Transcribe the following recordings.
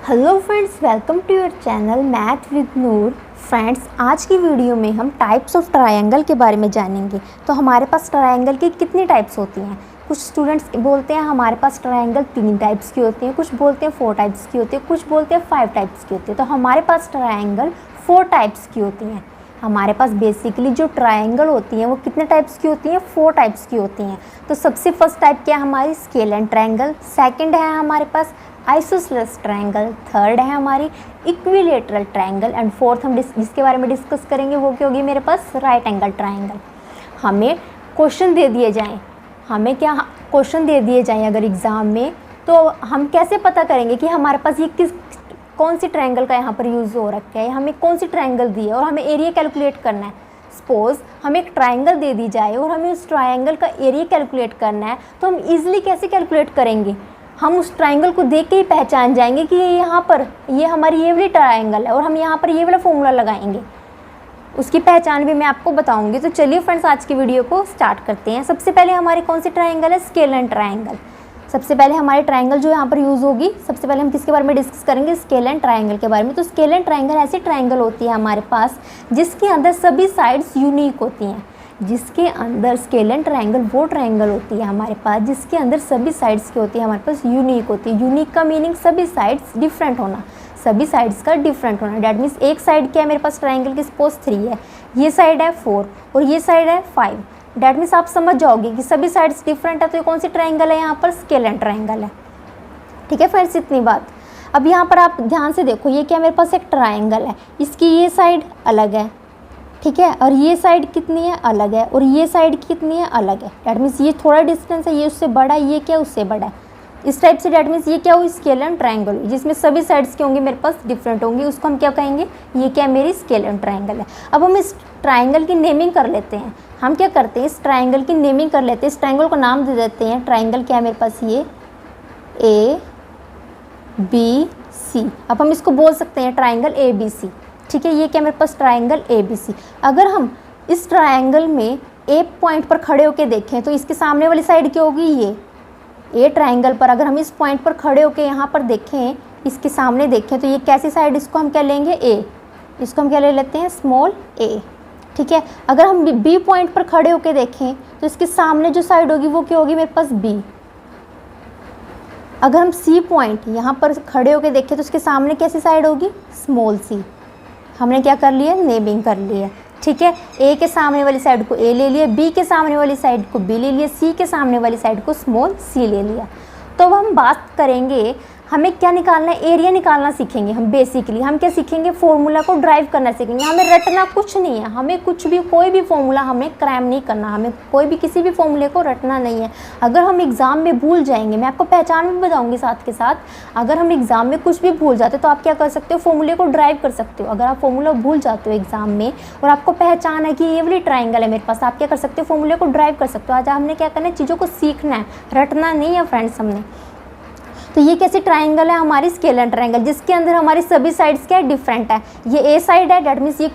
Hello friends, welcome to your channel math with Noor. Friends, आज की video में हम टाइप्स ऑफ ट्रायंगल के बारे में जानेंगे। तो हमारे पास ट्रायंगल की कितनी टाइप्स होती हैं? कुछ स्टूडेंट्स बोलते हैं हमारे पास ट्रायंगल 3 टाइप्स की होती हैं, कुछ बोलते हैं 4 टाइप्स की होती है, कुछ बोलते हैं 5 टाइप्स की होती है। तो हमारे पास ट्रायंगल 4 टाइप्स की होती हैं। हमारे पास बेसिकली जो ट्रायंगल होती हैं वो कितने टाइप्स की होती हैं? 4 टाइप्स की होती हैं। तो सबसे फर्स्ट टाइप क्या है हमारी? Scalar triangle. सेकंड है हमारे पास आइसोसेलेस ट्रायंगल। थर्ड है हमारी इक्विलेटरल ट्रायंगल। एंड फोर्थ हम जिसके बारे में डिस्कस करेंगे वो क्या होगी मेरे पास? Right angle triangle. हमें क्वेश्चन दे दिए जाएं, क्वेश्चन दे दिए जाएं अगर एग्ज़ाम में, तो हम कैसे पता करेंगे कि हमारे पास ये कौन सी ट्रायंगल का यहाँ पर यूज़ हो रखा है, हमें कौन सी ट्रायंगल दी है और हमें एरिया कैलकुलेट करना है। सपोज़ हमें एक ट्रायंगल दे दी जाए और हमें उस ट्रायंगल का एरिया कैलकुलेट करना है, तो हम इजीली कैसे कैलकुलेट करेंगे? हम उस ट्रायंगल को देख के ही पहचान जाएंगे कि यहाँ पर ये हमारी ये वाली ट्रायंगल है और हम यहाँ पर ये वाला फॉर्मूला लगाएंगे। उसकी पहचान भी मैं आपको बताऊंगी। तो चलिए फ्रेंड्स, आज की वीडियो को स्टार्ट करते हैं। सबसे पहले हमारी कौन सी ट्रायंगल है? Scalar triangle. सबसे पहले हमारी ट्रायंगल जो यहाँ पर यूज़ होगी, सबसे पहले हम किसके बारे में डिस्कस करेंगे? स्केलर ट्रायंगल के बारे में। तो स्केलर ट्रायंगल ऐसी ट्रायंगल होती है हमारे पास जिसके अंदर सभी साइड्स यूनिक होती हैं। जिसके अंदर स्केलर ट्रायंगल वो ट्रायंगल होती है हमारे पास जिसके अंदर सभी साइड्स की होती है हमारे पास यूनिक होती है। यूनिक का मीनिंग सभी साइड्स डिफरेंट होना, सभी साइड्स का डिफरेंट होना। डैट मीन्स एक साइड क्या है मेरे पास ट्रायंगल की? सपोज 3 है, ये साइड है 4 और ये साइड है 5। डैट मीन्स आप समझ जाओगे कि सभी साइड्स डिफरेंट है। तो ये कौन सी ट्रायंगल है? यहाँ पर स्केलर ट्रायंगल है। ठीक है फ्रेंड्स, इतनी बात। अब यहाँ पर आप ध्यान से देखो, ये क्या मेरे पास एक ट्रायंगल है, इसकी ये साइड अलग है, ठीक है, और ये साइड कितनी है? अलग है, और ये साइड कितनी है? अलग है। डैट मीन्स ये थोड़ा डिस्टेंस है, ये उससे बड़ा है, ये क्या उससे बड़ा है। इस टाइप से डैट मीन्स ये क्या हुई? स्केलर ट्रायंगल हुई, जिसमें सभी साइड्स के होंगे मेरे पास डिफरेंट होंगी। उसको हम क्या कहेंगे? ये क्या मेरी स्केलर ट्रायंगल है। अब हम इस ट्रायंगल की नेमिंग कर लेते हैं। हम क्या करते हैं? इस ट्रायंगल की नेमिंग कर लेते हैं। इस ट्रायंगल को नाम दे देते हैं। ट्रायंगल क्या है मेरे पास? ये ABC। अब हम इसको बोल सकते हैं ट्रायंगल ABC। ठीक है, ये क्या मेरे पास? Triangle ABC। अगर हम इस ट्रायंगल में ए पॉइंट पर खड़े होकर देखें तो इसके सामने वाली साइड क्या होगी? ये ए ट्रायंगल पर अगर हम इस पॉइंट पर खड़े होकर यहाँ पर देखें, इसके सामने देखें, तो ये कैसी साइड? इसको हम क्या लेंगे? ए। इसको हम क्या ले लेते हैं? स्मॉल ए। ठीक है, अगर हम बी पॉइंट पर खड़े होकर देखें तो इसके सामने जो साइड होगी वो क्या होगी मेरे पास? बी। अगर हम सी पॉइंट यहाँ पर खड़े होकर देखें तो इसके सामने कैसी साइड होगी? Small C. हमने क्या कर लिया? नेमिंग कर लिया। ठीक है, ए के सामने वाली साइड को ए ले लिया, बी के सामने वाली साइड को बी ले लिया, सी के सामने वाली साइड को स्मॉल सी ले लिया। तो अब हम बात करेंगे, हमें क्या निकालना है? एरिया निकालना सीखेंगे हम। बेसिकली हम क्या सीखेंगे? फॉर्मूला को ड्राइव करना सीखेंगे। हमें रटना कुछ नहीं है, हमें कुछ भी कोई भी फॉर्मूला हमें क्रैम नहीं करना, हमें कोई भी किसी भी फॉर्मूले को रटना नहीं है। अगर हम एग्ज़ाम में भूल जाएंगे, मैं आपको पहचान भी बताऊंगी साथ के साथ, अगर हम एग्ज़ाम में कुछ भी भूल जाते तो आप क्या कर सकते हो? फॉर्मूले को ड्राइव कर सकते हो। अगर आप फॉर्मूला भूल जाते हो एग्ज़ाम में और आपको पहचान है कि ये वाली ट्रायंगल है मेरे पास, आप क्या कर सकते हो? फॉर्मूले को ड्राइव कर सकते हो। आज हमने क्या करना है? चीज़ों को सीखना है, रटना नहीं है फ्रेंड्स हमने। तो ये कैसी ट्रायंगल है? हमारी स्केलर ट्रायंगल, जिसके अंदर हमारी सभी साइड्स क्या डिफरेंट है। ये ए साइड है, डैट मीन्स ये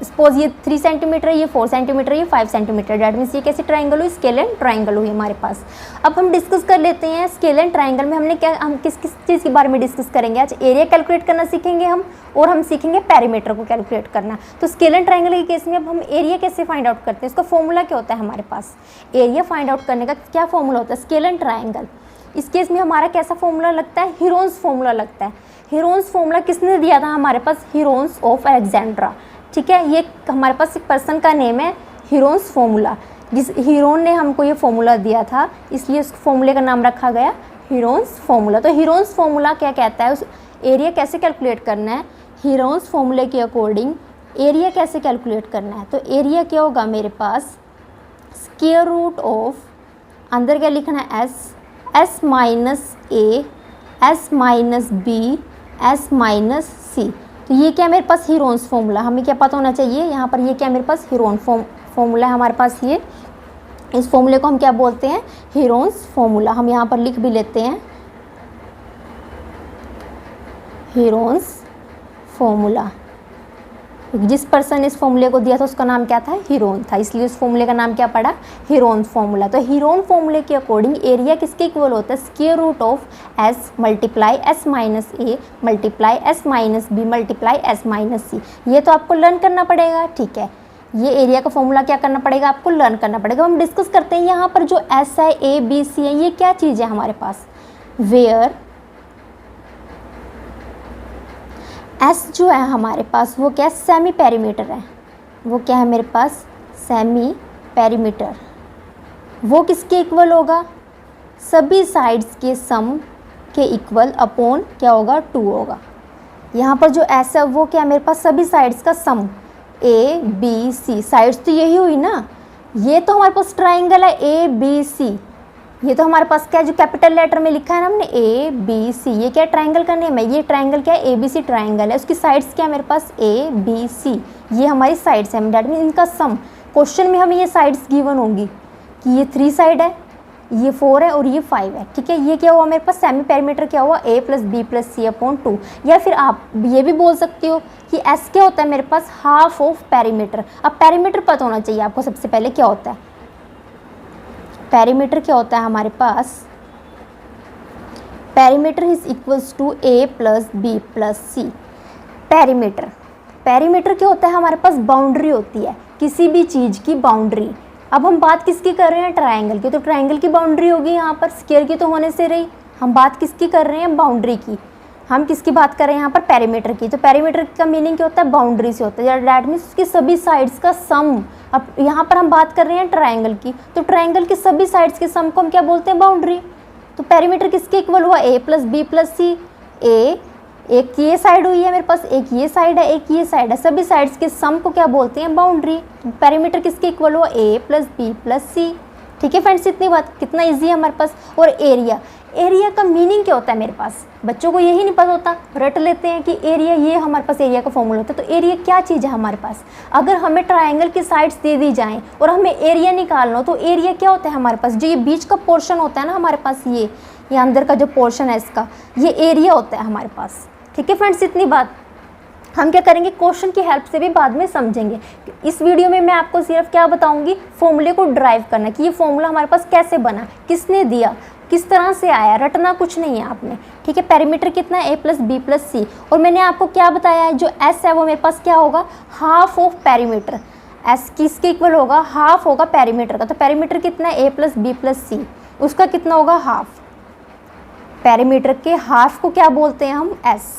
सपोज ये 3 सेंटीमीटर, ये 4 सेंटीमीटर, ये 5 सेंटीमीटर। डैट मीन्स ये कैसी ट्रायंगल हुई? स्केलर ट्रायंगल हुई हमारे पास। अब हम डिस्कस कर लेते हैं स्केलर ट्रायंगल में हम किस किस चीज़ के बारे में डिस्कस करेंगे। आज एरिया कैलकुलेट करना सीखेंगे हम, और हम सीखेंगे पेरीमीटर को कैलकुलेट करना। तो स्केलर ट्रायंगल के केस में अब हम एरिया कैसे फाइंड आउट करते हैं? इसका फॉर्मूला क्या होता है हमारे पास? एरिया फाइंड आउट करने का क्या फॉर्मूला होता है? Scalar triangle. इस केस में हमारा कैसा फॉर्मूला लगता है? हीरोन्स फॉर्मूला लगता है। हीरोन्स फॉर्मूला किसने दिया था हमारे पास? Heron's of Alexandra. ठीक है, ये हमारे पास एक पर्सन का नेम है, हीरोन्स फॉर्मूला। जिस हीरोन ने हमको ये फॉर्मूला दिया था, इसलिए उस फॉर्मूले का नाम रखा गया हीरोन्स फॉर्मूला। तो हीरोन्स फॉर्मूला क्या कहता है? उस एरिया कैसे कैलकुलेट करना है? हीरोन्स फॉर्मूले के अकॉर्डिंग एरिया कैसे कैलकुलेट करना है? तो एरिया क्या होगा मेरे पास? स्क्वायर रूट ऑफ, अंदर क्या लिखना है? S minus A, S minus B, S minus C. तो ये क्या मेरे पास? Heron's formula. हमें क्या पता होना चाहिए यहाँ पर? ये क्या मेरे पास? हीरोन फॉर्मूला है हमारे पास। ये इस फॉर्मूले को हम क्या बोलते हैं? Heron's formula. हम यहाँ पर लिख भी लेते हैं हीरोन्स फॉर्मूला। क्योंकि जिस पर्सन ने इस फॉर्मूले को दिया था उसका नाम क्या था, हीरोन था, इसलिए उस फॉर्मूले का नाम क्या पड़ा, हीरोन फॉर्मूला। तो हीरोन फॉर्मूले के अकॉर्डिंग एरिया किसके इक्वल होता है, square root of S multiply S minus A multiply S minus B multiply S minus C. ये तो आपको लर्न करना पड़ेगा, ठीक है। ये एरिया का फॉर्मूला क्या करना पड़ेगा, आपको लर्न करना पड़ेगा। हम डिस्कस करते हैं यहाँ पर जो एस है, ए बी सी है, ये क्या चीज़ है हमारे पास, वेयर एस जो है हमारे पास वो क्या, सेमी पेरीमीटर है। वो क्या है मेरे पास, सेमी पेरीमीटर। वो किसके इक्वल होगा, सभी साइड्स के सम के इक्वल अपॉन क्या होगा, 2 होगा। यहाँ पर जो एस है वो क्या है मेरे पास, सभी साइड्स का सम, ए बी सी, साइड्स तो यही हुई ना। ये तो हमारे पास ट्राइंगल है ए बी सी, ये तो हमारे पास क्या है, जो कैपिटल लेटर में लिखा है ना हमने ए बी सी, ये क्या ट्राइंगल का नेम है। ये ट्राइंगल क्या है, ए बी सी ट्राइंगल है। उसकी साइड्स क्या है मेरे पास, ए बी सी, ये हमारी साइड्स है। डैट मीन इनका सम, क्वेश्चन में हमें ये साइड्स गिवन होंगी कि ये 3 साइड है, ये 4 है और ये 5 है, ठीक है। ये क्या हुआ मेरे पास, सेमी पेरीमीटर क्या हुआ, a plus B plus c upon 2। या फिर आप ये भी बोल सकते हो कि s क्या होता है मेरे पास, हाफ ऑफ पेरीमीटर। अब पेरीमीटर पता होना चाहिए आपको सबसे पहले क्या होता है। पेरीमीटर क्या होता है हमारे पास, perimeter is equals to a plus B plus C. Perimeter, perimeter क्या होता है हमारे पास, बाउंड्री होती है किसी भी चीज़ की बाउंड्री। अब हम बात किसकी कर रहे हैं, ट्रायंगल की, तो ट्रायंगल की बाउंड्री होगी यहाँ पर, स्क्वायर की तो होने से रही। हम बात किसकी कर रहे हैं, बाउंड्री की। हम किसकी बात कर रहे हैं यहाँ पर, पेरीमीटर की। तो पेरीमीटर का मीनिंग क्या होता है, बाउंड्री से होता है, दैट मीन्स उसकी सभी साइड्स का सम। अब यहाँ पर हम बात कर रहे हैं ट्रायंगल की, तो ट्रायंगल की सभी साइड्स के सम को हम क्या बोलते हैं, बाउंड्री। तो पेरीमीटर किसके इक्वल हुआ, ए प्लस बी प्लस सी। ए, एक ये साइड हुई है मेरे पास, एक ये साइड है, एक ये साइड है, सभी साइड्स के सम को क्या बोलते हैं, बाउंड्री। पेरीमीटर किसके इक्वल हुआ, ए प्लस बी प्लस सी। ठीक है फ्रेंड्स, इतनी बात, कितना इजी है हमारे पास। और एरिया, एरिया का मीनिंग क्या होता है मेरे पास, बच्चों को यही नहीं पता होता, रट लेते हैं कि एरिया, ये हमारे पास एरिया का फॉर्मूला होता है। तो एरिया क्या चीज़ है हमारे पास, अगर हमें ट्रायंगल की साइड्स दे दी जाएं और हमें एरिया निकालना हो, तो एरिया क्या होता है हमारे पास, जो ये बीच का पोर्शन होता है ना हमारे पास, ये अंदर का जो पोर्शन है इसका, ये एरिया होता है हमारे पास। ठीक है फ्रेंड्स, इतनी बात हम क्या करेंगे, क्वेश्चन की हेल्प से भी बाद में समझेंगे। इस वीडियो में मैं आपको सिर्फ क्या बताऊंगी, फॉर्मूले को ड्राइव करना, कि ये फॉर्मूला हमारे पास कैसे बना, किसने दिया, किस तरह से आया, रटना कुछ नहीं है आपने। ठीक है, पेरीमीटर कितना है, ए प्लस बी प्लस सी। और मैंने आपको क्या बताया है, जो एस है वो मेरे पास क्या होगा, हाफ ऑफ पेरीमीटर। एस किसके इक्वल होगा, हाफ होगा पेरीमीटर का। तो पेरीमीटर कितना है, ए प्लस बी प्लस सी, उसका कितना होगा, हाफ। पेरीमीटर के हाफ को क्या बोलते हैं हम, एस।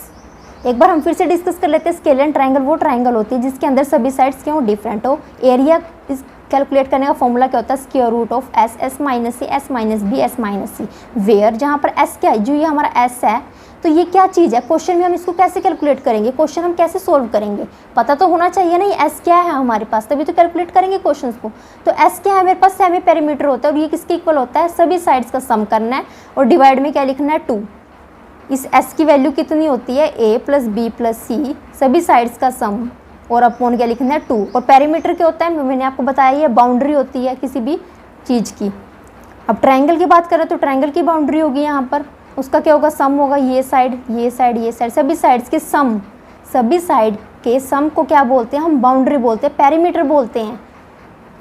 एक बार हम फिर से डिस्कस कर लेते हैं, स्केल एंड ट्रायंगल वो ट्रायंगल होती है जिसके अंदर सभी साइड्स क्यों डिफरेंट हो। एरिया इस कैलकुलेट करने का फॉर्मूला क्या होता है, square root of s, s minus c, s minus B, S minus c. Where, जहाँ पर एस क्या है, जो ये हमारा एस है, तो ये क्या चीज़ है, क्वेश्चन में हम इसको कैसे कैलकुलेट करेंगे, क्वेश्चन हम कैसे सोल्व करेंगे, पता तो होना चाहिए ना, ये एस क्या है हमारे पास, तभी तो कैलकुलेट करेंगे क्वेश्चन को। तो एस क्या है मेरे पास, सेमी पेरीमीटर होता है, और ये किसके इक्वल होता है, सभी साइड्स का सम करना है, और डिवाइड में क्या लिखना है, 2। इस s की वैल्यू कितनी होती है, a प्लस बी प्लस सी, सभी साइड्स का सम, और अपॉन क्या लिखना है, 2। और पेरीमीटर क्या होता है, मैंने आपको बताया, ये बाउंड्री होती है किसी भी चीज़ की। अब ट्रायंगल की बात करें तो ट्रायंगल की बाउंड्री होगी यहाँ पर, उसका क्या होगा, सम होगा, ये साइड ये साइड ये साइड, सभी साइड्स के सम, सभी साइड के सम को क्या बोलते हैं हम, बाउंड्री बोलते हैं, पेरीमीटर बोलते हैं।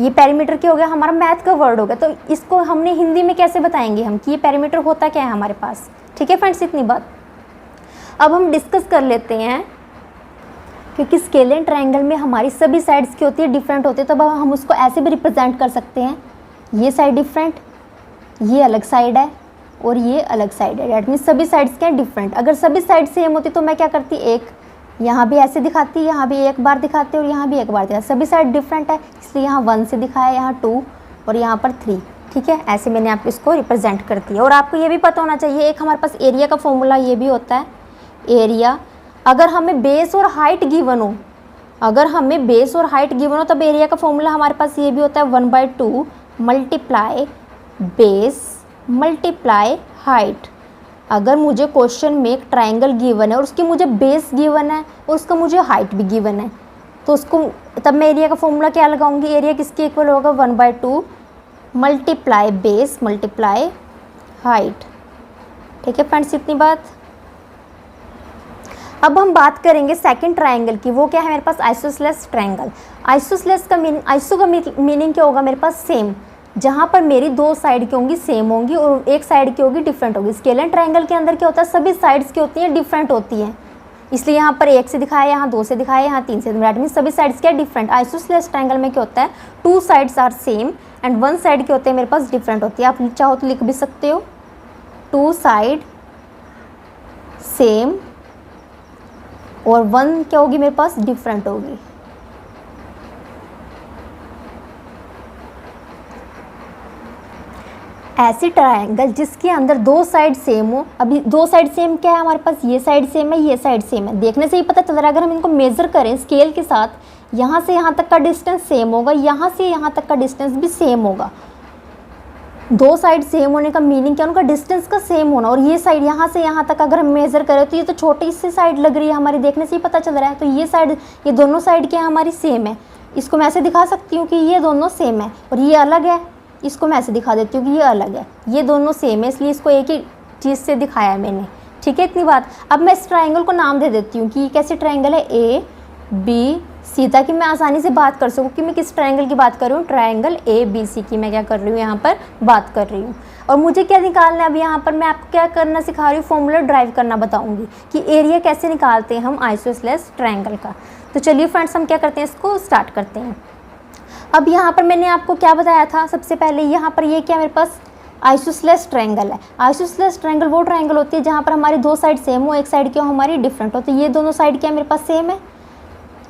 ये पेरीमीटर क्या हो गया, हमारा मैथ का वर्ड हो गया। तो इसको हमने हिंदी में कैसे बताएंगे हम कि ये पेरीमीटर होता क्या है हमारे पास। ठीक है फ्रेंड्स, इतनी बात। अब हम डिस्कस कर लेते हैं, क्योंकि स्केल एंड ट्रायंगल में हमारी सभी साइड्स की होती है, डिफरेंट होती है, तब हम उसको ऐसे भी रिप्रेजेंट कर सकते हैं, ये साइड डिफरेंट, ये अलग साइड है, और ये अलग साइड है। डैट मीन्स सभी साइड्स क्या है, डिफरेंट। अगर सभी साइड सेम होती तो मैं क्या करती, एक यहाँ भी ऐसे दिखाती, यहाँ भी एक बार दिखाती और यहाँ भी एक बार दिखाती। सभी साइड डिफरेंट है, इसलिए यहाँ 1 से दिखाया, यहाँ 2 और यहाँ पर 3। ठीक है, ऐसे मैंने आप इसको रिप्रेजेंट करती है। और आपको ये भी पता होना चाहिए, एक हमारे पास एरिया का फॉर्मूला ये भी होता है, एरिया। अगर हमें बेस और हाइट गिवन हो, अगर हमें बेस और हाइट गिवन हो, तब एरिया का फॉर्मूला हमारे पास ये भी होता है, 1/2 मल्टीप्लाई बेस मल्टीप्लाई हाइट। अगर मुझे क्वेश्चन में एक ट्रायंगल गिवन है और उसकी मुझे बेस गिवन है और उसका मुझे हाइट भी गिवन है, तो उसको तब मैं एरिया का फॉर्मूला क्या लगाऊंगी, एरिया किसके इक्वल होगा, 1/2 मल्टीप्लाई बेस मल्टीप्लाई हाइट। ठीक है फ्रेंड्स, इतनी बात। अब हम बात करेंगे सेकंड ट्रायंगल की। वो क्या है मेरे पास? Isosceles triangle. आइसोसेलेस का मीनिंग, आइसो का मीनिंग क्या होगा मेरे पास? सेम। जहाँ पर मेरी दो साइड की होंगी सेम होंगी और एक साइड की होगी डिफरेंट होगी। स्केलर ट्रायंगल के अंदर क्या होता है? सभी साइड्स की होती हैं डिफरेंट होती हैं, इसलिए यहाँ पर 1 से दिखाया, यहाँ 2 से दिखाया, यहाँ 3 से। दैट मीन्स सभी साइड्स क्या डिफरेंट। आइसोसेलेस ट्रायंगल में क्या होता है? 2 sides are same and 1 side के होते हैं मेरे पास डिफरेंट होती है। आप चाहो तो लिख भी सकते हो 2 साइड सेम और 1 क्या होगी मेरे पास? डिफरेंट होगी। ऐसी ट्रायंगल जिसके अंदर 2 साइड सेम हो। अभी 2 साइड सेम क्या है हमारे पास? ये साइड सेम है, ये साइड सेम है। देखने से ही पता चल रहा है। अगर हम इनको मेज़र करें स्केल के साथ, यहाँ से यहाँ तक का डिस्टेंस सेम होगा, यहाँ से यहाँ तक का डिस्टेंस भी सेम होगा। 2 साइड सेम होने का मीनिंग क्या? उनका डिस्टेंस का सेम होना। और ये साइड यहाँ से यहाँ तक अगर हम मेज़र करें तो ये तो छोटी सी साइड लग रही है हमारी, देखने से ही पता चल रहा है। तो ये साइड, ये दोनों साइड क्या है हमारी? सेम है। इसको मैं ऐसे दिखा सकती हूँ कि ये दोनों सेम है और ये अलग है। इसको मैं ऐसे दिखा देती हूँ कि ये अलग है, ये दोनों सेम है, इसलिए इसको एक ही चीज़ से दिखाया है मैंने। ठीक है, इतनी बात। अब मैं इस ट्रायंगल को नाम दे देती हूँ कि ये कैसे ट्रायंगल है? ए बी सी, ताकि मैं आसानी से बात कर सकूँ कि मैं किस ट्रायंगल की बात कर रही हूँ। ट्रायंगल ए बी सी की मैं क्या कर रही हूँ? यहाँ पर बात कर रही हूँ। और मुझे क्या निकालना है? अब यहाँ पर मैं आपको क्या करना सिखा रही हूँ? फॉर्मूला ड्राइव करना बताऊँगी कि एरिया कैसे निकालते हैं हम आइसोसेलेस ट्रायंगल का। तो चलिए फ्रेंड्स, हम क्या करते हैं? इसको स्टार्ट करते हैं। अब यहाँ पर मैंने आपको क्या बताया था? सबसे पहले यहाँ पर ये क्या मेरे पास? आइसोसेलेस ट्रायंगल है। आइसोसेलेस ट्रायंगल वो ट्रायंगल होती है जहाँ पर हमारी 2 साइड सेम हो, एक साइड क्या हो हमारी डिफरेंट हो। तो ये दोनों साइड क्या मेरे पास? सेम है।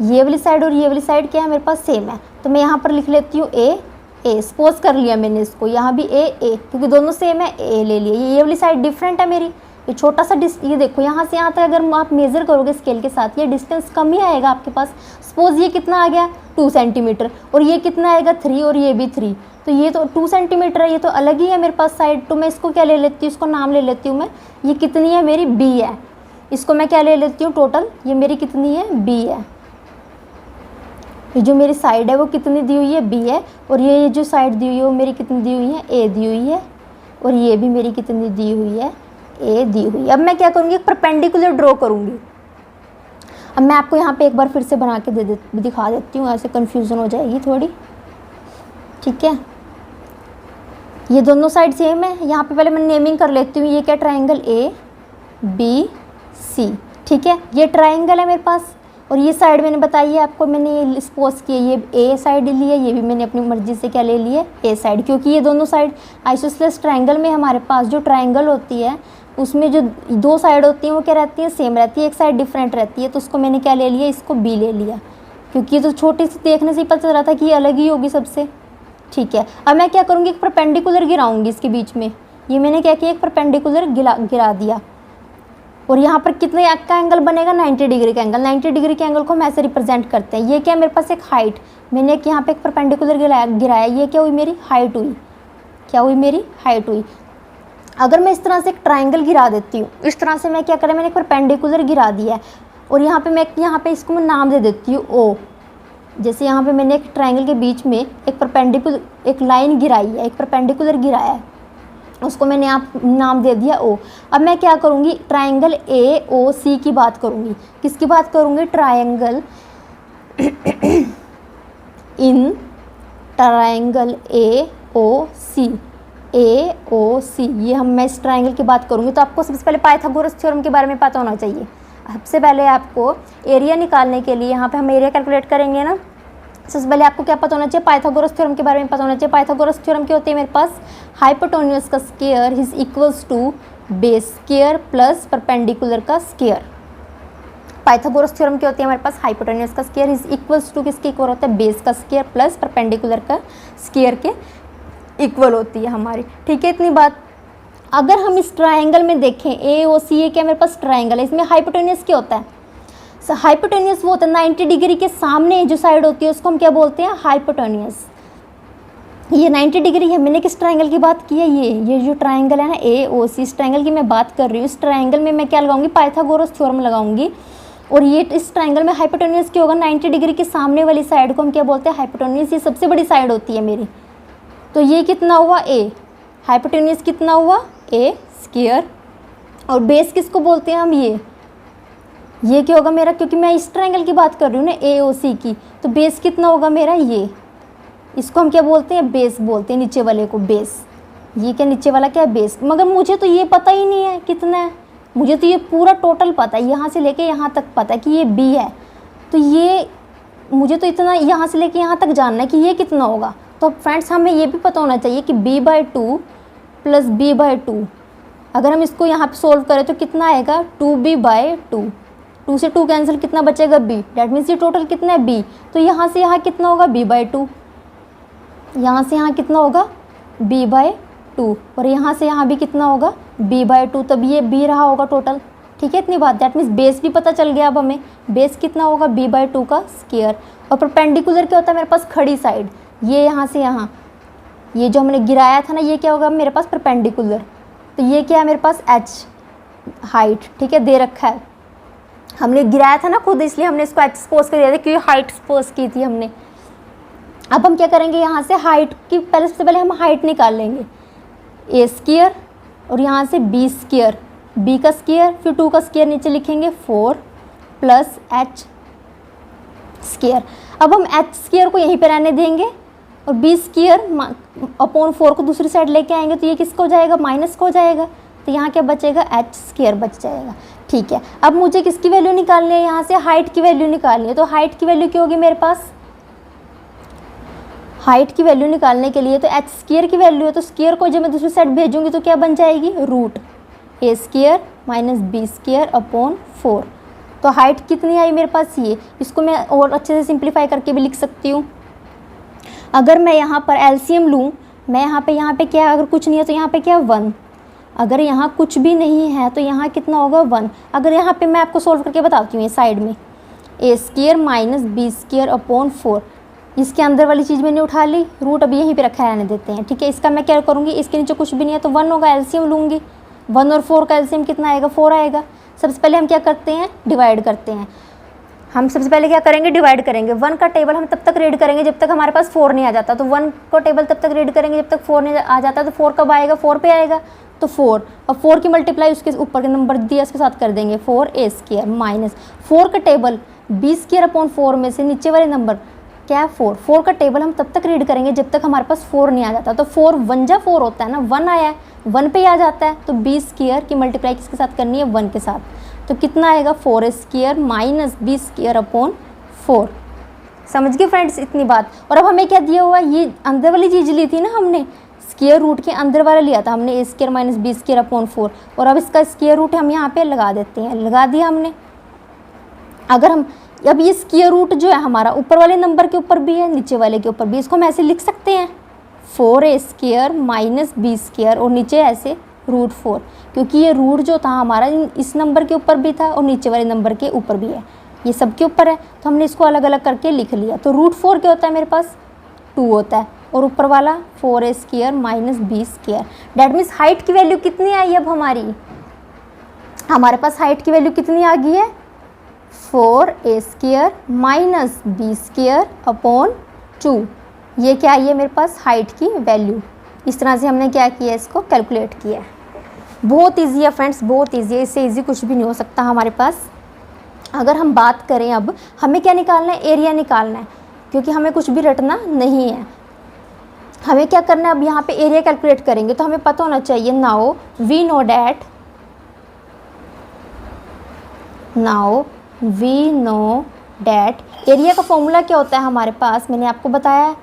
ये वाली साइड और ये वाली साइड क्या है मेरे पास? सेम है। तो मैं यहाँ पर लिख लेती हूँ ए ए, सपोज कर लिया मैंने इसको, यहाँ भी ए ए, क्योंकि दोनों सेम है, ए ले लिया। ये वाली साइड डिफरेंट है मेरी, ये छोटा सा ये देखो यहाँ से यहाँ तक अगर आप मेज़र करोगे स्केल के साथ, ये डिस्टेंस कम ही आएगा आपके पास। सपोज ये कितना आ गया? 2 सेंटीमीटर, और ये कितना आएगा? 3, और ये भी 3। तो ये तो 2 सेंटीमीटर है, ये तो अलग ही है मेरे पास साइड। तो मैं इसको क्या ले लेती हूँ? इसको नाम ले लेती हूँ मैं, ये कितनी है मेरी? बी है। इसको मैं क्या ले लेती हूँ? टोटल ये मेरी कितनी है? बी है। ये जो मेरी साइड है वो कितनी दी हुई है? बी है। और ये जो साइड दी हुई है वो मेरी कितनी दी हुई है? ए दी हुई है। और ये भी मेरी कितनी दी हुई है? ए दी हुई है। अब मैं क्या करूँगी? एक परपेंडिकुलर ड्रॉ करूँगी। अब मैं आपको यहाँ पे एक बार फिर से बना के दिखा देती हूँ, ऐसे कन्फ्यूज़न हो जाएगी थोड़ी। ठीक है, ये दोनों साइड सेम है। यहाँ पे पहले मैं नेमिंग कर लेती हूँ। ये क्या? Triangle A B C. ठीक है, ये ट्रायंगल है मेरे पास। और ये साइड मैंने बताई है आपको, मैंने ये सपोज किया ये ए साइड ली है, ये भी मैंने अपनी मर्जी से क्या ले ली है? ए साइड। क्योंकि ये दोनों साइड आइसोसेलेस ट्रायंगल में हमारे पास जो ट्रायंगल होती है उसमें जो 2 साइड होती हैं वो क्या रहती है? सेम रहती है, एक साइड डिफरेंट रहती है। तो उसको मैंने क्या ले लिया? इसको बी ले लिया, क्योंकि ये तो छोटी सी देखने से ही पता चल रहा था कि ये अलग ही होगी सबसे। ठीक है, अब मैं क्या करूँगी? एक परपेंडिकुलर गिराऊंगी इसके बीच में। ये मैंने क्या किया? एक परपेंडिकुलर गिरा दिया। और यहाँ पर कितने का एंगल बनेगा? 90 डिग्री का एंगल। 90 डिग्री के एंगल को हम ऐसे रिप्रेजेंट करते हैं। ये क्या मेरे पास? एक हाइट। मैंने एक यहाँ पे एक परपेंडिकुलर गिराया, ये क्या हुई? मेरी हाइट हुई। क्या हुई? मेरी हाइट हुई। अगर मैं इस तरह से एक ट्रायंगल गिरा देती हूँ, इस तरह से मैं क्या करें? मैंने एक परपेंडिकुलर गिरा दिया है और यहाँ पे इसको मैं नाम दे देती हूँ ओ। जैसे यहाँ पे मैंने एक ट्रायंगल के बीच में एक लाइन गिराई है, एक परपेंडिकुलर गिराया है, उसको मैंने आप नाम दे दिया ओ। अब मैं क्या करूँगी? ट्रायंगल ए ओ सी की बात करूँगी। किसकी बात करूँगी? ट्रायंगल इन ट्रायंगल ए ओ सी। ए ओ सी, ये मैं इस ट्रायंगल की बात करूँगी। तो आपको सबसे पहले पाइथागोरस थ्योरम के बारे में पता होना चाहिए। सबसे पहले आपको एरिया निकालने के लिए यहाँ पे हम एरिया कैलकुलेट करेंगे ना, सबसे पहले आपको क्या पता होना चाहिए? पाइथागोरस थ्योरम के बारे में पता होना चाहिए। पाइथागोरस थ्योरम क्या होती है मेरे पास? हाइपोटेन्यूज का square is equals to base square plus perpendicular का स्क्वायर। पाइथागोरस थ्योरम क्या होती है हमारे पास? हाइपोटेन्यूज का स्क्वायर इज इक्वल्स टू किसके इक्वल होता है? बेस का स्क्वायर प्लस परपेंडिकुलर का स्क्वायर के इक्वल होती है हमारी। ठीक है, इतनी बात। अगर हम इस ट्रायंगल में देखें ए ओ सी, ये क्या मेरे पास ट्रायंगल है, इसमें हाइपोटेन्यूज क्या होता है? हाइपोटेन्यूज वो होता है 90 डिग्री के सामने जो साइड होती है उसको हम क्या बोलते हैं? हाइपोटेन्यूज। ये 90 डिग्री है। मैंने किस ट्रायंगल की बात की है? ये जो ट्रायंगल है ना ए ओ सी, इस ट्रायंगल की मैं बात कर रही हूँ। इस ट्रायंगल में मैं क्या लगाऊंगी? पाइथागोरस थ्योरम लगाऊंगी। और ये इस ट्रायंगल में हाइपोटेन्यूज क्या होगा? 90 डिग्री के सामने वाली साइड को हम क्या बोलते हैं? हाइपोटेन्यूज। ये सबसे बड़ी साइड होती है मेरी। तो ये कितना हुआ? ए। हाइपोटेन्यूज कितना हुआ? ए स्क्वायर। और बेस किसको बोलते हैं हम? ये क्या होगा मेरा, क्योंकि मैं इस ट्रायंगल की बात कर रही हूँ ना AOC की, तो बेस कितना होगा मेरा, ये इसको हम क्या बोलते हैं, बेस बोलते हैं, नीचे वाले को बेस। ये क्या नीचे वाला क्या है, बेस। मगर मुझे तो ये पता ही नहीं है कितना है, मुझे तो ये पूरा टोटल पता है, यहाँ से लेके यहाँ तक पता है कि ये B है। तो ये मुझे तो इतना यहाँ से लेके यहाँ तक जानना है कि ये कितना होगा। तो फ्रेंड्स हमें ये भी पता होना चाहिए कि B/2 प्लस B/2, अगर हम इसको यहाँ पे सोल्व करें तो कितना आएगा, 2B/2। 2 से 2 कैंसिल, कितना बचेगा B, डैट मीन्स ये टोटल कितना है B। तो यहाँ से यहाँ कितना होगा, B/2, यहाँ से यहाँ कितना होगा, B/2, और यहाँ से यहाँ भी कितना होगा, B/2, तब ये B रहा होगा टोटल। ठीक है, इतनी बात। दैट मीन्स बेस भी पता चल गया। अब हमें बेस कितना होगा, B/2 का स्क्वायर। और परपेंडिकुलर क्या होता है मेरे पास, खड़ी साइड, ये यहाँ से यहाँ, ये जो हमने गिराया था ना, ये क्या होगा मेरे पास, परपेंडिकुलर। तो ये क्या है मेरे पास, H हाइट, ठीक है, दे रखा है, हमने गिराया था ना खुद, इसलिए हमने इसको H सपोज कर दिया था, क्योंकि हाइट सपोज की थी हमने। अब हम क्या करेंगे, यहाँ से हाइट की पहले, सबसे पहले हम हाइट निकाल लेंगे, A स्क्वायर, और यहाँ से B स्क्वायर, B का स्क्वायर, फिर 2 का स्क्वायर नीचे लिखेंगे, 4 प्लस H स्क्वायर। अब हम H स्क्वायर को यहीं पर रहने देंगे, और B स्क्वायर अपॉन 4 को दूसरी साइड लेके आएंगे, तो ये किसको हो जाएगा, माइनस को हो जाएगा। तो यहाँ क्या बचेगा, H स्क्वायर बच जाएगा। ठीक है, अब मुझे किसकी वैल्यू निकालनी है, यहाँ से हाइट की वैल्यू निकालनी है। तो हाइट की वैल्यू क्या होगी मेरे पास, हाइट की वैल्यू निकालने के लिए तो H स्क्वायर की वैल्यू है, तो स्क्वायर को जब मैं दूसरी साइड भेजूंगी तो क्या बन जाएगी, root A square minus B square upon 4। तो हाइट कितनी आई मेरे पास, ये। इसको मैं और अच्छे से सिंप्लीफाई करके भी लिख सकती हूँ। अगर मैं यहाँ पर एलसीएम लूँ, मैं यहाँ पे क्या, अगर कुछ नहीं है तो यहाँ पे क्या, 1। अगर यहाँ कुछ भी नहीं है तो यहाँ कितना होगा, 1। अगर यहाँ पे मैं आपको सोल्व करके बताती हूँ, ये साइड में A square minus B square upon 4, इसके अंदर वाली चीज़ मैंने उठा ली, रूट अभी यहीं पे रखा रहने देते हैं। ठीक है, इसका मैं क्या करूँगी, इसके नीचे कुछ भी नहीं है तो 1 होगा, एलसीएम लूँगी। 1 और 4 का एलसीएम कितना आएगा, 4 आएगा। सबसे पहले हम क्या करते हैं, डिवाइड करते हैं। हम सबसे पहले क्या करेंगे, डिवाइड करेंगे। 1 का टेबल हम तब तक रीड करेंगे जब तक हमारे पास 4 नहीं आ जाता, तो 1 को टेबल तब तक रीड करेंगे जब तक 4 नहीं आ जाता। तो 4 कब आएगा, 4 पे आएगा, तो 4, और 4 की मल्टीप्लाई उसके ऊपर के नंबर दिया उसके साथ कर देंगे, 4A स्क्वायर माइनस 4 का टेबल B स्क्वायर अपॉन 4 में से नीचे वाले नंबर क्या है, 4। 4 का टेबल हम तब तक रीड करेंगे जब तक हमारे पास 4 नहीं आ जाता। तो 4 1 जा 4 होता है ना, 1 आया है, 1 पे ही आ जाता है, तो B स्क्वायर की मल्टीप्लाई किसके साथ करनी है, 1 के साथ। तो कितना आएगा, 4A square minus B square upon 4। समझ गए फ्रेंड्स इतनी बात। और अब हमें क्या दिया हुआ है, ये अंदर वाली चीज़ ली थी ना हमने, स्क्वायर रूट के अंदर वाला लिया था हमने, A square minus B square upon 4, और अब इसका स्क्वायर रूट हम यहाँ पे लगा देते हैं, लगा दिया हमने। अगर हम अब ये स्क्वायर रूट जो है हमारा ऊपर वाले नंबर के ऊपर भी है, नीचे वाले के ऊपर भी, इसको हम ऐसे लिख सकते हैं, 4A square minus B square, और नीचे ऐसे रूट 4, क्योंकि ये रूट जो था हमारा इस नंबर के ऊपर भी था और नीचे वाले नंबर के ऊपर भी है, ये सब के ऊपर है, तो हमने इसको अलग अलग करके लिख लिया। तो रूट 4 क्या होता है मेरे पास, 2 होता है, और ऊपर वाला 4A square minus B square. That means height की वैल्यू कितनी आई अब हमारे पास हाइट की वैल्यू कितनी आ गई है, 4A square minus B square upon 2। ये क्या आई है मेरे पास, हाइट की वैल्यू। इस तरह से हमने क्या किया, इसको कैलकुलेट किया है। बहुत इजी है फ्रेंड्स, बहुत इजी है, इससे इजी कुछ भी नहीं हो सकता हमारे पास। अगर हम बात करें, अब हमें क्या निकालना है, एरिया निकालना है, क्योंकि हमें कुछ भी रटना नहीं है। हमें क्या करना है, अब यहाँ पे एरिया कैलकुलेट करेंगे तो हमें पता होना चाहिए, now we know that area का फॉर्मूला क्या होता है हमारे पास, मैंने आपको बताया।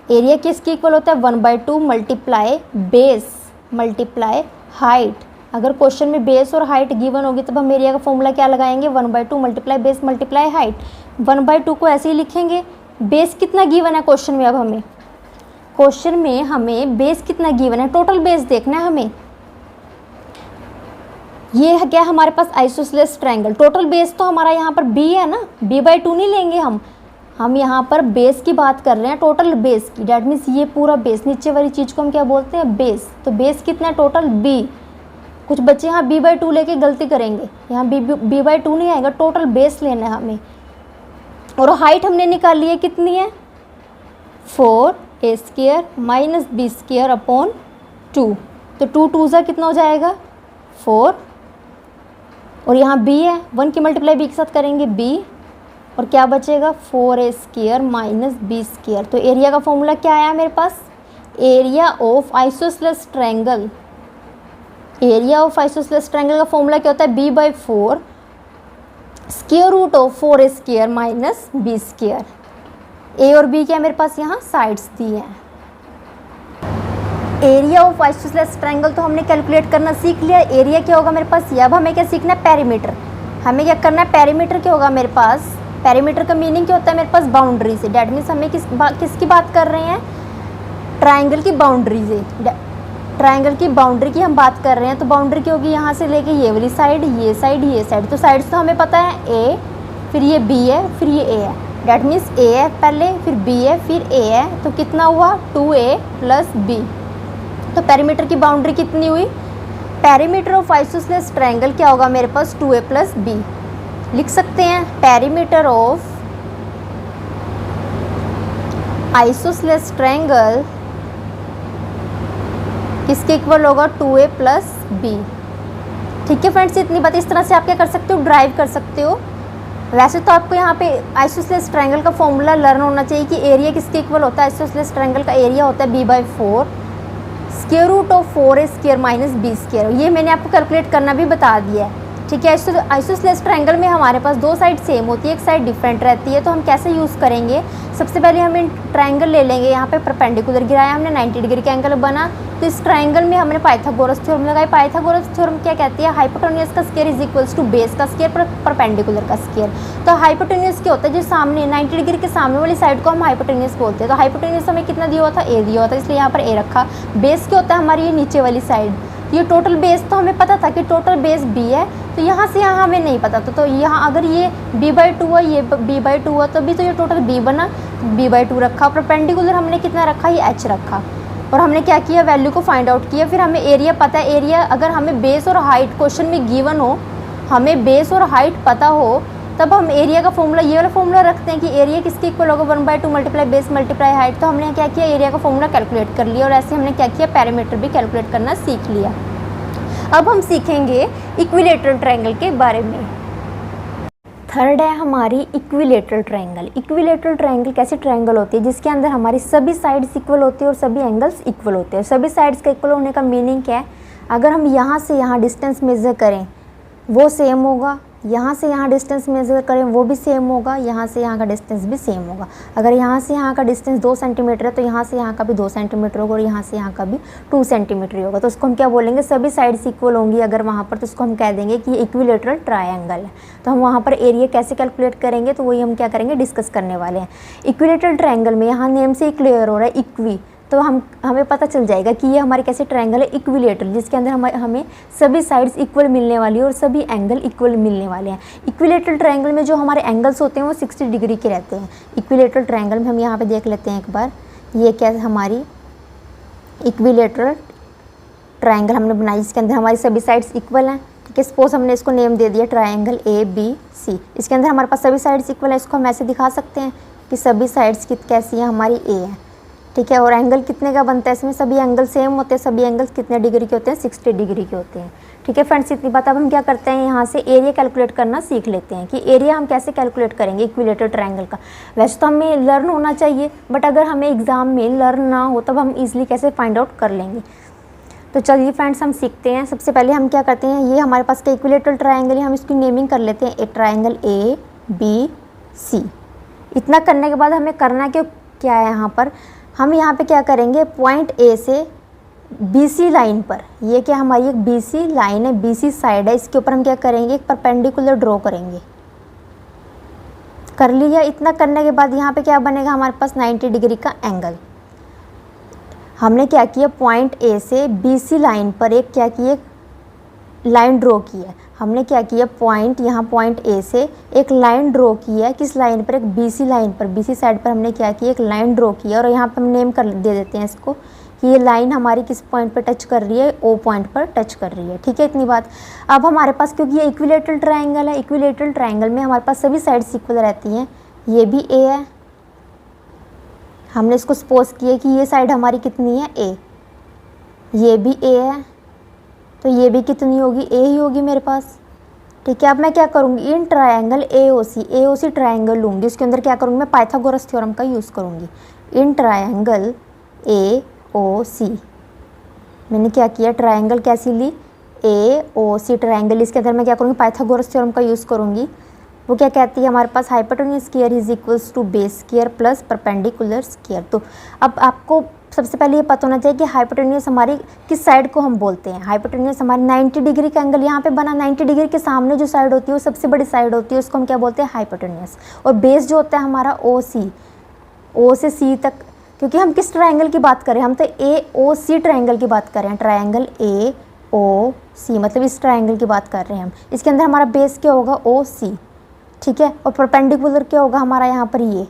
एरिया किसके इक्वल होता है, 1/2 मल्टीप्लाई बेस मल्टीप्लाई हाइट। अगर क्वेश्चन में बेस और हाइट गिवन होगी तब हम एरिया का फॉर्मूला क्या लगाएंगे, 1/2 मल्टीप्लाई बेस मल्टीप्लाई हाइट। 1/2 को ऐसे ही लिखेंगे। बेस कितना गिवन है क्वेश्चन में, अब हमें क्वेश्चन में हमें बेस कितना गिवन है, टोटल बेस देखना है हमें। ये है क्या हमारे पास, आइसोसेलेस ट्रायंगल। टोटल बेस तो हमारा यहाँ पर B है ना, B/2 नहीं लेंगे हम यहाँ पर बेस की बात कर रहे हैं, टोटल बेस की। डैट मीन्स ये पूरा बेस, नीचे वाली चीज़ को हम क्या बोलते हैं, बेस। तो बेस कितना है टोटल, B। कुछ बच्चे यहाँ B/2 लेके गलती करेंगे, यहाँ B/2 नहीं आएगा, टोटल बेस लेना है हमें। और हाइट हमने निकाल ली है, कितनी है, 4A square minus B square upon 2। तो 2 2 कितना हो जाएगा, 4, और यहाँ b है, 1 की मल्टीप्लाई b के साथ करेंगे b, और क्या बचेगा 4a square minus b square. तो एरिया का फॉर्मूला क्या आया मेरे पास, area of isosceles triangle, area of isosceles triangle का फॉर्मूला क्या होता है, b/4 square root of 4a square minus b square. A और बी क्या है मेरे पास, यहाँ साइड्स दी है। एरिया ऑफ आइसोसेलेस ट्रायंगल तो हमने कैलकुलेट करना सीख लिया। एरिया क्या होगा मेरे पास, अब हमें क्या सीखना है, पेरीमीटर। हमें क्या करना है, पेरीमीटर क्या होगा मेरे पास, पेरीमीटर का मीनिंग क्या होता है मेरे पास, बाउंड्री से। डैट मीन्स हमें किसकी बात कर रहे हैं, ट्रायंगल की बाउंड्री से, ट्रायंगल की बाउंड्री की हम बात कर रहे हैं। तो बाउंड्री क्या होगी, यहाँ से लेके ये वाली साइड, ये साइड, ये साइड। तो साइड्स तो हमें पता है ए, फिर ये बी है, फिर ये ए है। डैट मीन्स ए है पहले, फिर बी है, फिर ए है। तो कितना हुआ, 2a प्लस b। तो पेरीमीटर की बाउंड्री कितनी हुई, पेरीमीटर ऑफ आइसोसेलेस ट्रायंगल क्या होगा मेरे पास, 2a प्लस b। लिख सकते हैं पेरीमीटर ऑफ आइसोसेलेस ट्रायंगल किसके इक्वल होगा, 2a प्लस b। ठीक है फ्रेंड्स, इतनी बात इस तरह से आप क्या कर सकते हो, ड्राइव कर सकते हो। वैसे तो आपको यहाँ पे आइसोसेलेस ट्रायंगल का फॉर्मूला लर्न होना चाहिए कि एरिया किसके इक्वल होता है। आइसोसेलेस ट्रायंगल का एरिया होता है b/4 square root of 4a square minus b square. ये मैंने आपको कैलकुलेट करना भी बता दिया है। ठीक है, आइसोसेलेस ट्रायंगल में हमारे पास दो साइड सेम होती है, एक साइड डिफरेंट रहती है। तो हम कैसे यूज़ करेंगे, सबसे पहले हम ट्रायंगल ले लेंगे। यहाँ पे परपेंडिकुलर गिराया हमने, 90 डिग्री का एंगल बना। तो इस ट्रायंगल में हमने पाइथागोरस थ्योरम लगाई। पाइथागोरस थ्योरम क्या कहती है, हाइपोटेन्यूज का square is equals to base का स्क्वायर पर परपेंडिकुलर का स्क्वायर। तो हाइपोटेन्यूज क्या होता है, जो सामने 90 डिग्री के सामने वाली साइड को हम हाइपोटेन्यूज बोलते हैं। तो हाइपोटेन्यूज हमें कितना दिया हुआ था, ए दिया हुआ था, इसलिए यहाँ पर ए रखा। बेस क्या होता है हमारी, ये नीचे वाली साइड। ये टोटल बेस तो हमें पता था कि टोटल बेस b है। तो यहाँ से यहाँ हमें नहीं पता था। तो यहाँ अगर ये b/2 है, ये b/2 है, तो भी तो ये टोटल b बना, b/2 रखा। परपेंडिकुलर हमने कितना रखा, ये h रखा। और हमने क्या किया, वैल्यू को फाइंड आउट किया। फिर हमें एरिया पता है। एरिया अगर हमें बेस और हाइट क्वेश्चन में गिवन हो, हमें बेस और हाइट पता हो, तब हम एरिया का फॉर्मूला, ये वाला फॉर्मूला रखते हैं कि एरिया किसके इक्वल होगा, 1/2 मल्टीप्लाई बेस मल्टीप्लाई हाइट। तो हमने क्या किया, एरिया का फॉर्मूला कैलकुलेट कर लिया। और ऐसे हमने क्या किया, पेरीमीटर भी कैलकुलेट करना सीख लिया। अब हम सीखेंगे इक्विलेटरल ट्रायंगल के बारे में। थर्ड है हमारी इक्विलेटरल ट्रायंगल। इक्विलेटरल ट्रायंगल कैसी ट्रायंगल होती है, जिसके अंदर हमारी सभी साइड्स इक्वल होती है और सभी एंगल्स इक्वल होते हैं। सभी साइड्स का इक्वल होने का मीनिंग क्या है, अगर हम यहाँ से यहाँ डिस्टेंस मेज़र करें वो सेम होगा, यहाँ से यहाँ डिस्टेंस मेज़र करें वो भी सेम होगा, यहाँ से यहाँ का डिस्टेंस भी सेम होगा। अगर यहाँ से यहाँ का डिस्टेंस 2 सेंटीमीटर है तो यहाँ से यहाँ का भी 2 सेंटीमीटर होगा, और यहाँ से यहाँ का भी 2 सेंटीमीटर होगा। तो उसको हम क्या बोलेंगे, सभी साइड्स इक्वल होंगी अगर वहाँ पर, तो उसको हम कह देंगे कि ये इक्विलेटरल ट्रायंगल है। तो हम वहाँ पर एरिया कैसे कैलकुलेट करेंगे, तो वही हम क्या करेंगे, डिस्कस करने वाले हैं। इक्विलेटरल ट्रायंगल में यहाँ नेम से ही क्लियर हो रहा है इक्वी, तो हमें पता चल जाएगा कि ये हमारे कैसे ट्रायंगल है, इक्विलेटरल, जिसके अंदर हमें सभी साइड्स इक्वल मिलने वाली है और सभी एंगल इक्वल मिलने वाले हैं। इक्विलेटरल ट्रायंगल में जो हमारे एंगल्स होते हैं वो 60 डिग्री के रहते हैं। इक्विलेटरल ट्रायंगल में हम यहाँ पे देख लेते हैं एक बार, ये क्या है हमारी इक्विलेटरल ट्रायंगल हमने बनाई, जिसके अंदर हमारी सभी साइड्स इक्वल हैं। ठीक है, सपोज हमने इसको नेम दे दिया ट्रायंगल ABC। इसके अंदर हमारे पास सभी साइड्स इक्वल है। इसको हम ऐसे दिखा सकते हैं कि सभी साइड्स कैसी हैं, हमारी A है। ठीक है, और एंगल कितने का बनता है, इसमें सभी एंगल सेम होते हैं। सभी एंगल्स कितने डिग्री के होते हैं, 60 डिग्री के होते हैं। ठीक है फ्रेंड्स, इतनी बात। अब हम क्या करते हैं, यहाँ से एरिया कैलकुलेट करना सीख लेते हैं कि एरिया हम कैसे कैलकुलेट करेंगे इक्विलेटरल ट्रायंगल का। वैसे तो हमें लर्न होना चाहिए, बट अगर हमें एग्जाम में लर्न ना हो तब हम ईजिली कैसे फाइंड आउट कर लेंगे। तो चलिए फ्रेंड्स, हम सीखते हैं। सबसे पहले हम क्या करते हैं, ये हमारे पास का इक्विलेटरल ट्रायंगल है, हम इसकी नेमिंग कर लेते हैं, एक ट्रायंगल ABC। इतना करने के बाद हमें करना क्या है, यहाँ पर हम यहाँ पे क्या करेंगे, पॉइंट A से BC लाइन पर, ये क्या हमारी एक BC लाइन है, BC साइड है, इसके ऊपर हम क्या करेंगे, एक परपेंडिकुलर ड्रॉ करेंगे। कर लिया। इतना करने के बाद यहाँ पे क्या बनेगा, हमारे पास 90 डिग्री का एंगल। हमने क्या किया, पॉइंट A से BC लाइन पर एक क्या किया, लाइन ड्रॉ की है। हमने क्या किया, यहाँ पॉइंट A से एक लाइन ड्रॉ की है। किस लाइन पर, एक BC लाइन पर, BC साइड पर हमने क्या किया, एक लाइन ड्रॉ किया। और यहाँ पर हम नेम कर दे देते हैं इसको कि ये लाइन हमारी किस पॉइंट पर टच कर रही है, O पॉइंट पर टच कर रही है। ठीक है, इतनी बात। अब हमारे पास, क्योंकि ये इक्विलेटरल ट्रायंगल है, इक्विलेटरल ट्रायंगल में हमारे पास सभी साइड्स इक्वल रहती हैं। ये भी A है, हमने इसको सपोज किया कि ये साइड हमारी कितनी है, A। ये भी A है, तो ये भी कितनी होगी, A ही होगी मेरे पास। ठीक है। अब मैं क्या करूँगी, in triangle A O C triangle लूँगी, उसके अंदर क्या करूँगी, मैं पाइथागोरस थ्योरम का यूज़ करूँगी। इन ट्रायंगल ए ओ सी, मैंने क्या किया, ट्रायंगल कैसी ली, ए ओ सी ट्रायंगल, इसके अंदर मैं क्या करूँगी, पाइथागोरस थ्योरम का यूज़ करूँगी। वो क्या कहती है हमारे पास, hypotenuse square is equals to base square plus perpendicular square. तो अब आपको सबसे पहले ये पता होना चाहिए कि हाइपोटेन्यूज हमारी किस साइड को हम बोलते हैं। हाइपोटेन्यूज हमारी 90 डिग्री का एंगल यहाँ पे बना, 90 डिग्री के सामने जो साइड होती है वो सबसे बड़ी साइड होती है, उसको हम क्या बोलते हैं, हाइपोटेन्यूज। और बेस जो होता है हमारा ओ सी, ओ से सी तक, क्योंकि हम किस ट्रायंगल की बात करें, हम तो ए ओ सी ट्रायंगल की बात कर रहे हैं, ट्रायंगल ए ओ सी, मतलब इस ट्रायंगल की बात कर रहे हैं हम। इसके अंदर हमारा बेस क्या होगा, ओ सी, ठीक है। और परपेंडिकुलर क्या होगा हमारा यहाँ पर, ये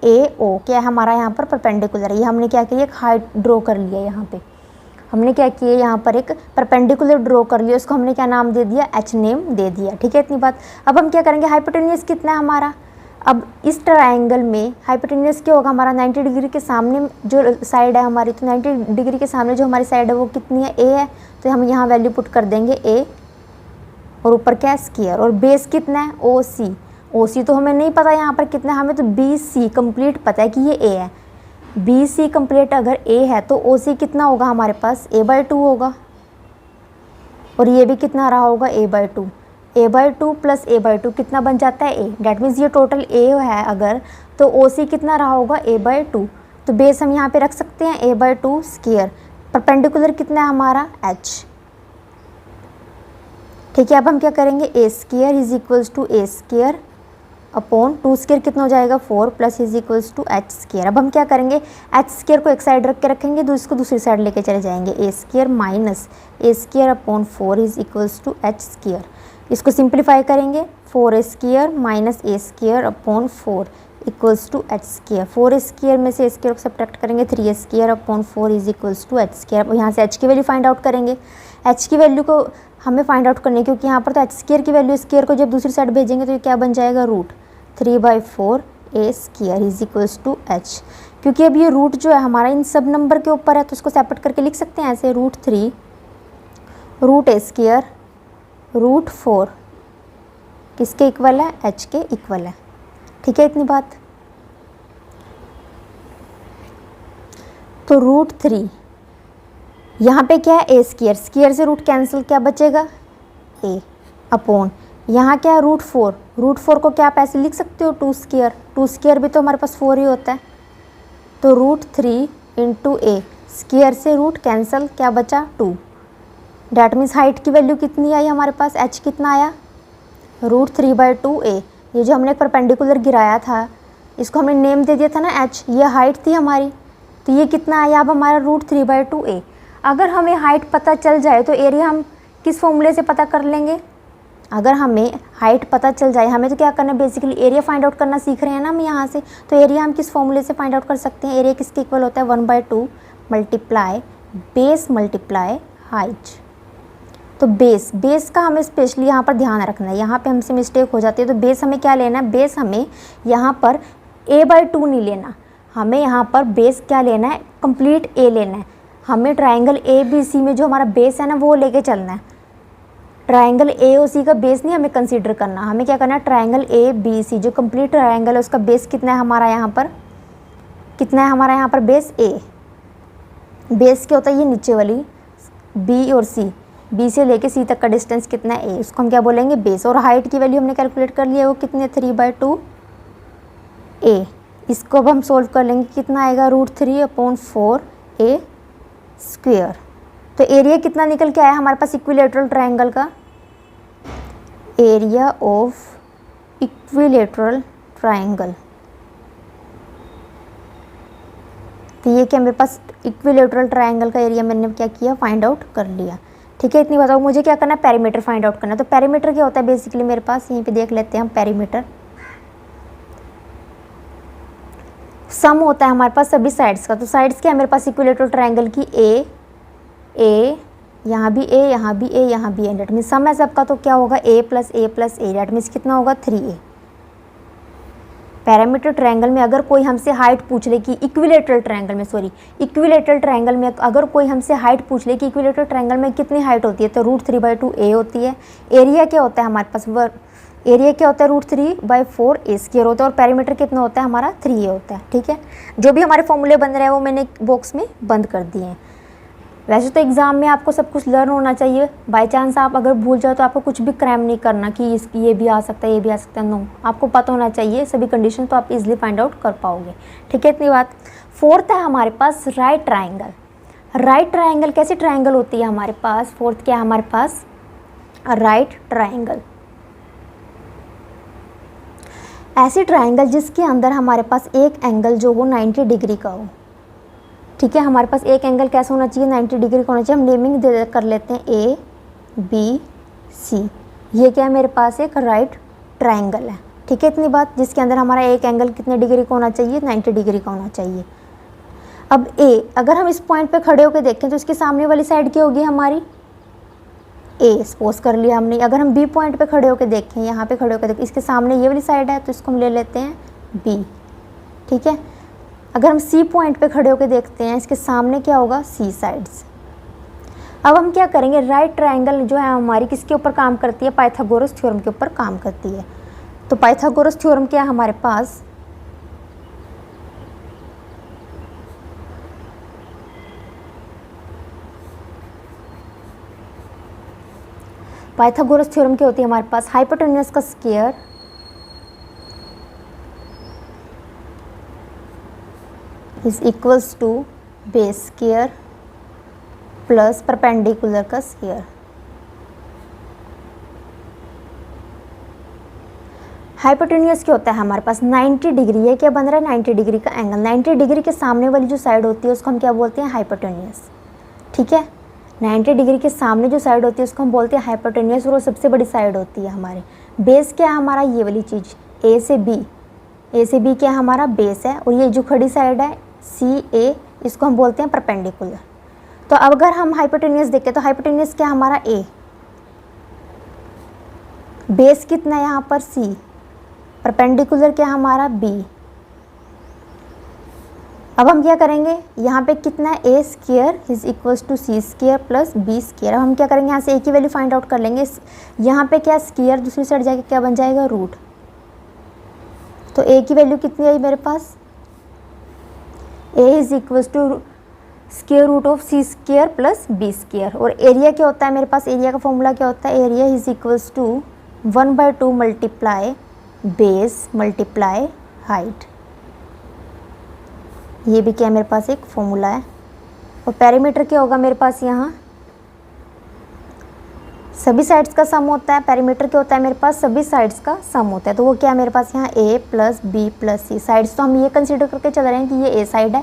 ए ओ क्या है हमारा यहाँ पर परपेंडिकुलर। ये हमने क्या किया, एक हाइट ड्रॉ कर लिया, यहाँ पे हमने क्या किया, यहाँ पर एक परपेंडिकुलर ड्रॉ कर लिया, उसको हमने क्या नाम दे दिया, एच नेम दे दिया, ठीक है। इतनी बात। अब हम क्या करेंगे, हाइपोटेन्यूज कितना है हमारा, अब इस ट्रायंगल में हाइपोटेन्यूज क्या होगा हमारा, 90 डिग्री के सामने जो साइड है हमारी, तो 90 डिग्री के सामने जो हमारी साइड है वो कितनी है, ए है, तो हम यहाँ वैल्यू पुट कर देंगे ए, और ऊपर क्या है, स्क्वायर। और बेस कितना है, ओ सी, ओ सी तो हमें नहीं पता यहाँ पर कितना, हमें तो बी सी कंप्लीट पता है कि ये ए है। बी सी कंप्लीट अगर ए है तो ओ सी कितना होगा हमारे पास, a/2 होगा, और ये भी कितना रहा होगा, a/2, a/2 प्लस a/2 कितना बन जाता है, ए। डैट मीन्स ये टोटल ए है अगर, तो ओ सी कितना रहा होगा, a/2। तो बेस हम यहाँ पे रख सकते हैं a/2 स्क्वायर, परपेंडिकुलर कितना है हमारा, h, ठीक है। अब हम क्या करेंगे, A square is equals to A square upon 2 square कितना हो जाएगा, 4 plus is equals to H square. अब हम क्या करेंगे, एच स्क्वायर को एक साइड रख के रखेंगे, इसको दूसरी साइड लेके चले जाएंगे, A square minus A square upon 4 is equals to H square. इसको सिंप्लीफाई करेंगे, 4a square minus A square upon 4 equals to H square. 4a square में से ए स्क्वायर को सब्ट्रैक्ट करेंगे, 3a square upon 4 is equals to H square. अब यहाँ से H की वैल्यू फाइंड आउट करेंगे, एच की वैल्यू को हमें फाइंड आउट करनी है, क्योंकि यहाँ पर तो एच स्क्वायर की वैल्यू स्क्वायर को जब दूसरी साइड भेजेंगे तो ये क्या बन जाएगा, root 3/4 a square is equals to h. क्योंकि अब ये रूट जो है हमारा इन सब नंबर के ऊपर है, तो इसको सेपरेट करके लिख सकते हैं ऐसे, √3 रूट a स्क्वायर √4 किसके इक्वल है, h के इक्वल है, ठीक है। इतनी बात। तो √3 यहाँ पे क्या है, ए स्क्वायर, स्क्वायर से रूट कैंसिल, क्या बचेगा, ए अपॉन यहाँ क्या है, √4 को क्या आप ऐसे लिख सकते हो, 2 स्क्वायर, 2 स्क्वायर भी तो हमारे पास 4 ही होता है, तो √3 इंटू ए, स्क्वायर से रूट कैंसिल, क्या बचा, 2। डैट मीन्स हाइट की वैल्यू कितनी आई हमारे पास, एच कितना आया, √3/2a। ये जो हमने परपेंडिकुलर गिराया था, इसको हमने नेम दे दिया था ना एच, ये हाइट थी हमारी, तो ये कितना आया अब हमारा √3/2a। अगर हमें हाइट पता चल जाए तो एरिया हम किस फॉर्मूले से पता कर लेंगे, अगर हमें हाइट पता चल जाए, हमें तो क्या करना है, बेसिकली एरिया फाइंड आउट करना सीख रहे हैं ना हम यहाँ से, तो एरिया हम किस फॉर्मूले से फाइंड आउट कर सकते हैं, एरिया किसके इक्वल होता है, 1/2 मल्टीप्लाई बेस मल्टीप्लाई हाइट। तो बेस का हमें स्पेशली यहाँ पर ध्यान रखना है, यहाँ पे हमसे मिस्टेक हो जाती है। तो बेस हमें क्या लेना है, बेस हमें यहाँ पर a/2 नहीं लेना, हमें यहाँ पर बेस क्या लेना है, कंप्लीट a लेना है। हमें ट्रायंगल ABC में जो हमारा बेस है ना वो लेके चलना है, ट्रायंगल AOC का बेस नहीं हमें कंसीडर करना। हमें क्या करना है, ट्रायंगल ABC जो कंप्लीट ट्रायंगल है उसका बेस कितना है हमारा यहाँ पर, कितना है हमारा यहाँ पर बेस, A। बेस क्या होता है, ये नीचे वाली B और C, B से लेके C तक का डिस्टेंस कितना है, A, उसको हम क्या बोलेंगे, बेस। और हाइट की वैल्यू हमने कैलकुलेट कर लिया है, वो कितनी है, 3/2a। इसको अब हम सोल्व कर लेंगे, कितना आएगा, √3/4a स्क्वायर। तो एरिया कितना निकल के आया हमारे पास इक्विलेटरल ट्रायंगल का, एरिया ऑफ इक्विलेटरल ट्रायंगल। तो ये क्या मेरे पास इक्विलेटरल ट्रायंगल का एरिया मैंने क्या किया, फाइंड आउट कर लिया, ठीक है। इतनी बताओ, मुझे क्या करना है, पेरीमीटर फाइंड आउट करना है। तो पेरीमीटर क्या होता है बेसिकली मेरे पास, यहीं पे देख लेते हैं हम, पेरीमीटर सम होता है हमारे पास सभी साइड्स का। तो साइड्स क्या है मेरे पास इक्विलेटरल ट्रायंगल की, ए यहाँ भी ए, यहाँ भी ए, यहाँ भी ए, डेट मीन्स सम है सबका, तो क्या होगा, a + a + a, that means कितना होगा, 3a। पैरामीटर ट्रायंगल में अगर कोई हमसे हाइट पूछ ले कि इक्विलेटरल ट्रायंगल में अगर कोई हमसे हाइट पूछ ले कि इक्विलेटरल ट्रायंगल में कितनी हाइट होती है, तो √3/2 a होती है। एरिया क्या होता है हमारे पास, एरिया क्या होता है, √3/4 a² होता है, और पैरामीटर कितना होता है हमारा 3a होता है। ठीक है, जो भी हमारे फॉर्मूले बन रहे हैं वो मैंने बॉक्स में बंद कर दिए हैं। वैसे तो एग्ज़ाम में आपको सब कुछ लर्न होना चाहिए, बाय चांस आप अगर भूल जाओ तो आपको कुछ भी क्रैम नहीं करना कि ये भी आ सकता है, ये भी आ सकता है, नो, आपको पता होना चाहिए सभी कंडीशन, तो आप इजीली फाइंड आउट कर पाओगे। ठीक है, इतनी बात। फोर्थ है हमारे पास राइट ट्रायंगल। राइट ट्रायंगल कैसी ट्रायंगल होती है हमारे पास, फोर्थ क्या है हमारे पास, राइट ट्रायंगल। ऐसी ट्रायंगल जिसके अंदर हमारे पास एक एंगल जो हो 90 डिग्री का हो। ठीक है, हमारे पास एक एंगल कैसा होना चाहिए, 90 डिग्री का होना चाहिए। हम नेमिंग कर लेते हैं ABC। ये क्या है मेरे पास, एक राइट ट्रायंगल है। ठीक है, इतनी बात। जिसके अंदर हमारा एक एंगल कितने डिग्री का होना चाहिए, 90 डिग्री का होना चाहिए। अब A, अगर हम इस पॉइंट पे खड़े होकर देखें तो इसके सामने वाली साइड क्या होगी हमारी, A सपोज कर लिया हमने। अगर हम B पॉइंट पे खड़े होकर देखें, यहाँ पे खड़े होकर देखें, इसके सामने ये वाली साइड है, तो इसको हम ले लेते हैं B। ठीक है, अगर हम C पॉइंट पे खड़े होकर देखते हैं, इसके सामने क्या होगा, C साइड्स। अब हम क्या करेंगे, राइट ट्रायंगल जो है हमारी किसके ऊपर काम करती है, पाइथागोरस थ्योरम के ऊपर काम करती है। तो पाइथागोरस थ्योरम क्या है हमारे पास, पाइथागोरस थ्योरम क्या होती है हमारे पास, हाइपोटेन्यूज का square is equals to base square plus perpendicular का स्क्वायर। हाइपोटेन्यूज क्या होता है हमारे पास, 90 डिग्री है, क्या बन रहा है, 90 डिग्री का एंगल। 90 डिग्री के सामने वाली जो साइड होती है उसको हम क्या बोलते हैं, हाइपोटेन्यूज। ठीक है, 90 डिग्री के सामने जो साइड होती है उसको हम बोलते हैं हाइपोटेन्यूज, और वो सबसे बड़ी साइड होती है हमारे। बेस क्या है हमारा, ये वाली चीज़ A से B क्या हमारा बेस है, और ये जो खड़ी साइड है CA, इसको हम बोलते हैं परपेंडिकुलर। तो अब अगर हम हाइपोटेन्यूज देखें तो हाइपोटेन्यूज क्या हमारा A, बेस कितना है यहाँ पर C, परपेंडिकुलर क्या हमारा B। अब हम क्या करेंगे, यहाँ पे कितना है, A square is equals to C square plus B square. अब हम क्या करेंगे, यहाँ से A की वैल्यू फाइंड आउट कर लेंगे। यहाँ पे क्या स्क्वायर, दूसरी साइड जाके क्या बन जाएगा, रूट। तो A की वैल्यू कितनी आई मेरे पास, A is equals to square root of C square plus B square. और एरिया क्या होता है मेरे पास, एरिया का फॉर्मूला क्या होता है, area is equals to 1/2 multiply base multiply height. ये भी क्या मेरे पास एक फॉर्मूला है। और पेरीमीटर क्या होगा मेरे पास, यहाँ सभी साइड्स का सम होता है। पेरीमीटर क्या होता है मेरे पास, सभी साइड्स का सम होता है। तो वो क्या है मेरे पास यहाँ A plus B plus C। Sides तो हम ये कंसीडर करके चल रहे हैं कि ये A साइड है,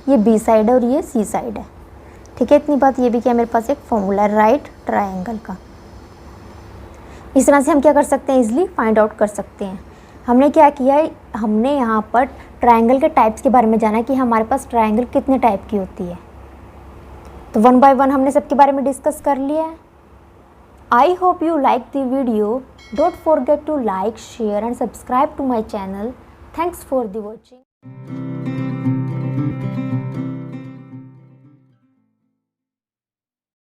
ये B साइड है और ये C साइड है। ठीक है, इतनी बात। ये भी क्या मेरे पास एक फॉर्मूला है राइट ट्रायंगल का। इस तरह से हम क्या कर सकते हैं, इजीली फाइंड आउट कर सकते हैं। हमने क्या किया है, हमने यहाँ पर ट्रायंगल के टाइप्स के बारे में जाना कि हमारे पास ट्रायंगल कितने टाइप की होती है। तो 1 बाय 1 हमने सबके बारे में डिस्कस कर लिया है। I hope you like the video. Don't forget to like, share and subscribe to my channel. Thanks for the watching.